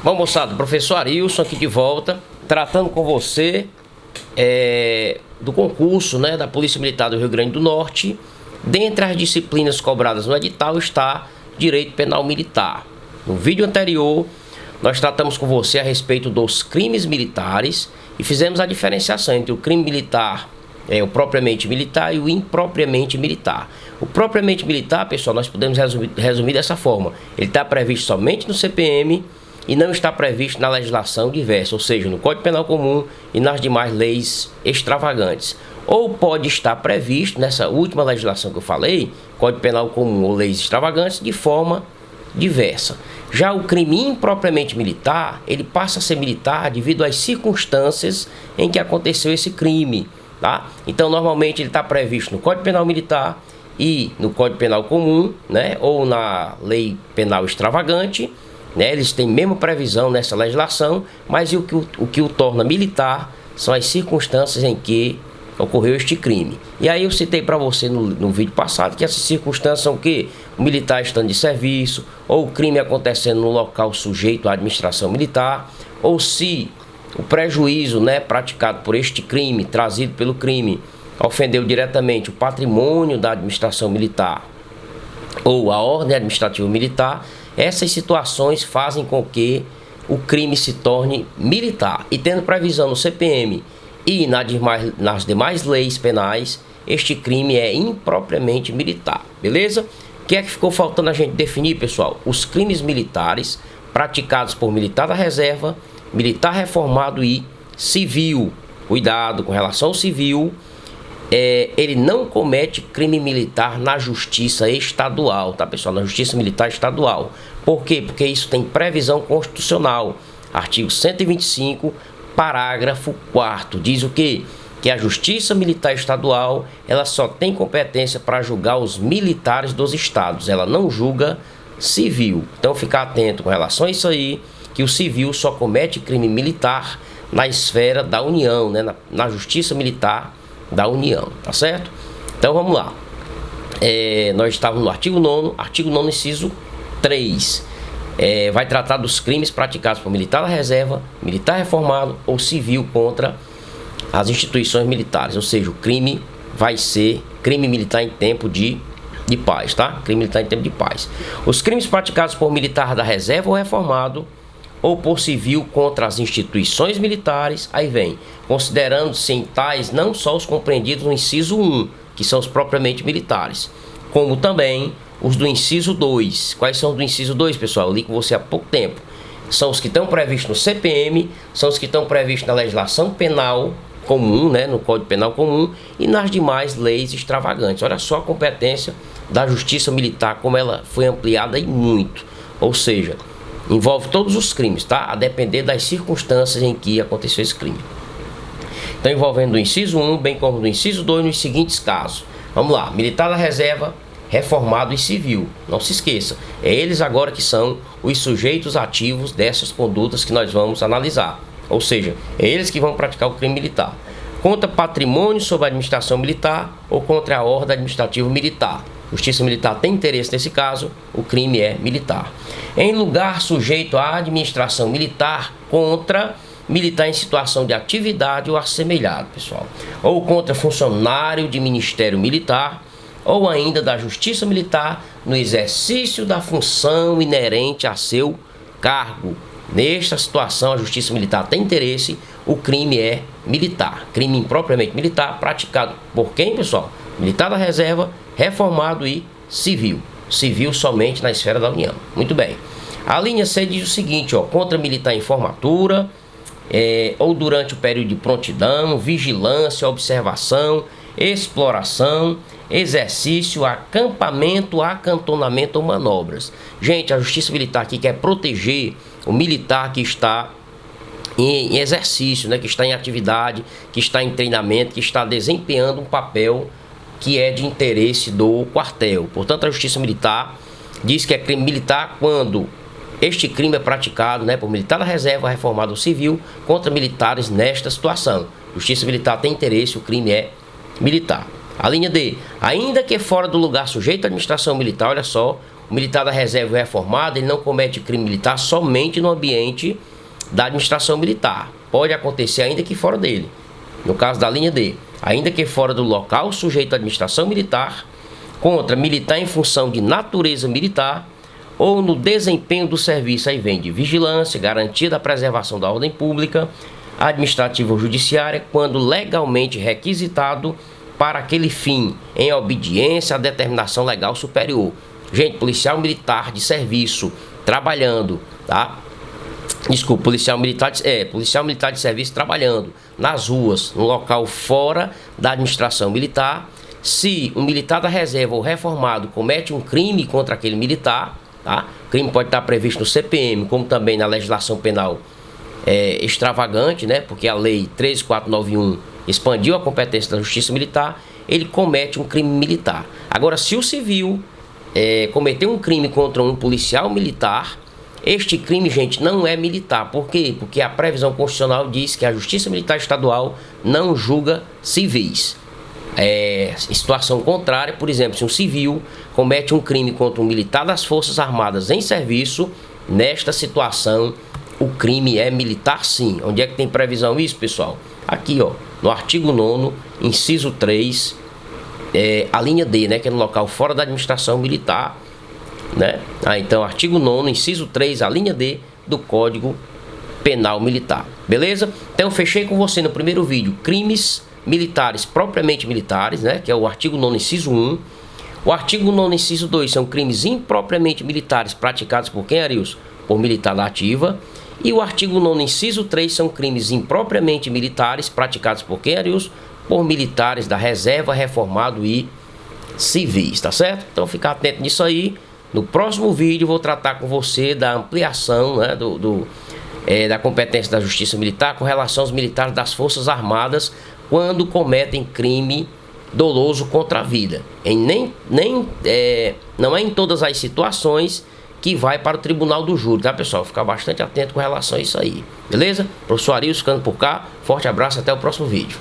Bom, moçada, professor Arilson aqui de volta, tratando com você do concurso, né, da Polícia Militar do Rio Grande do Norte. Dentre as disciplinas cobradas no edital está Direito Penal Militar. No vídeo anterior, nós tratamos com você a respeito dos crimes militares e fizemos a diferenciação entre o crime militar, o propriamente militar, e o impropriamente militar. O propriamente militar, pessoal, nós podemos resumir dessa forma: ele está previsto somente no CPM e não está previsto na legislação diversa, ou seja, no Código Penal Comum e nas demais leis extravagantes. Ou pode estar previsto nessa última legislação que eu falei, Código Penal Comum ou leis extravagantes, de forma diversa. Já o crime impropriamente militar, ele passa a ser militar devido às circunstâncias em que aconteceu esse crime, tá? Então, normalmente ele está previsto no Código Penal Militar e no Código Penal Comum, né, ou na Lei Penal Extravagante, né? Eles têm mesma previsão nessa legislação, mas o que o torna militar são as circunstâncias em que ocorreu este crime. E aí eu citei para você no vídeo passado que essas circunstâncias são o quê? O militar estando de serviço, ou o crime acontecendo no local sujeito à administração militar, ou se o prejuízo, né, praticado por este crime, trazido pelo crime, ofendeu diretamente o patrimônio da administração militar ou a ordem administrativa militar. Essas situações fazem com que o crime se torne militar. E tendo previsão no CPM e nas demais leis penais, este crime é impropriamente militar, beleza? O que é que ficou faltando a gente definir, pessoal? Os crimes militares praticados por militar da reserva, militar reformado e civil. Cuidado com relação ao civil. Ele não comete crime militar na justiça estadual, tá, pessoal? Na justiça militar estadual. Por quê? Porque isso tem previsão constitucional. Artigo 125, parágrafo 4º. Diz o quê? Que a justiça militar estadual, ela só tem competência para julgar os militares dos estados. Ela não julga civil. Então, ficar atento com relação a isso aí, que o civil só comete crime militar na esfera da União, né? Na justiça militar da União, tá certo? Então vamos lá. Nós estávamos no artigo 9º, inciso 3. Vai tratar dos crimes praticados por militar da reserva, militar reformado ou civil contra as instituições militares. Ou seja, o crime vai ser crime militar em tempo de paz, tá? Crime militar em tempo de paz. Os crimes praticados por militar da reserva ou reformado ou por civil contra as instituições militares, aí vem, considerando-se em tais não só os compreendidos no inciso 1, que são os propriamente militares, como também os do inciso 2. Quais são os do inciso 2, pessoal? Eu li com você há pouco tempo. São os que estão previstos no CPM, são os que estão previstos na legislação penal comum, né, no Código Penal Comum e nas demais leis extravagantes. Olha só a competência da Justiça Militar, como ela foi ampliada e muito. Ou seja, envolve todos os crimes, tá? A depender das circunstâncias em que aconteceu esse crime. Então, envolvendo o inciso 1, bem como do inciso 2, nos seguintes casos. Vamos lá: militar da reserva, reformado e civil. Não se esqueça, eles agora que são os sujeitos ativos dessas condutas que nós vamos analisar. Ou seja, eles que vão praticar o crime militar. Contra patrimônio sob a administração militar ou contra a ordem administrativa militar. Justiça Militar tem interesse nesse caso, o crime é militar. Em lugar sujeito à administração militar, contra militar em situação de atividade ou assemelhado, pessoal. Ou contra funcionário de Ministério Militar, ou ainda da Justiça Militar no exercício da função inerente a seu cargo. Nesta situação, a Justiça Militar tem interesse, o crime é militar. Crime impropriamente militar praticado por quem, pessoal? Militar da reserva, reformado e civil. Civil somente na esfera da União. Muito bem. A linha C diz o seguinte, ó: contra militar em formatura, ou durante o período de prontidão, vigilância, observação, exploração, exercício, acampamento, acantonamento ou manobras. Gente, a Justiça Militar aqui quer proteger o militar que está em exercício, né, que está em atividade, que está em treinamento, que está desempenhando um papel que é de interesse do quartel. Portanto, a Justiça Militar diz que é crime militar quando este crime é praticado, né, por militar da reserva, reformado ou civil, contra militares nesta situação. Justiça Militar tem interesse, o crime é militar. A linha D: ainda que fora do lugar sujeito à administração militar, olha só, o militar da reserva reformado, ele não comete crime militar somente no ambiente da administração militar. Pode acontecer ainda que fora dele. No caso da linha D, ainda que fora do local sujeito à administração militar, contra militar em função de natureza militar ou no desempenho do serviço, aí vem de vigilância, garantia da preservação da ordem pública, administrativa ou judiciária, quando legalmente requisitado para aquele fim, em obediência à determinação legal superior. Gente, policial militar de serviço trabalhando, tá? Desculpa, policial militar de serviço trabalhando nas ruas, no local fora da administração militar. Se um militar da reserva ou reformado comete um crime contra aquele militar, tá? O crime pode estar previsto no CPM, como também na legislação penal extravagante, né? Porque a lei 13491 expandiu a competência da justiça militar, ele comete um crime militar. Agora, se o civil cometeu um crime contra um policial militar, este crime, gente, não é militar. Por quê? Porque a previsão constitucional diz que a Justiça Militar Estadual não julga civis. Em situação contrária, por exemplo, se um civil comete um crime contra um militar das Forças Armadas em serviço, nesta situação o crime é militar sim. Onde é que tem previsão isso, pessoal? Aqui, ó, no artigo 9º, inciso 3, a linha D, né, que é no local fora da administração militar, né? Então, artigo 9º, inciso 3, a linha D do Código Penal Militar. Beleza? Então, eu fechei com você no primeiro vídeo crimes militares propriamente militares, né, que é o artigo 9º, inciso 1. O artigo 9º, inciso 2 são crimes impropriamente militares praticados por quem, Arilson? Por militar da ativa. E o artigo 9º, inciso 3 são crimes impropriamente militares praticados por quem, Arilson? Por militares da reserva, reformado e civis, tá certo? Então, fica atento nisso aí. No próximo vídeo, vou tratar com você da ampliação, né, da competência da Justiça Militar com relação aos militares das Forças Armadas quando cometem crime doloso contra a vida. Não é em todas as situações que vai para o Tribunal do Júri, tá, pessoal? Ficar bastante atento com relação a isso aí, beleza? Professor Arilson ficando por cá. Forte abraço, até o próximo vídeo.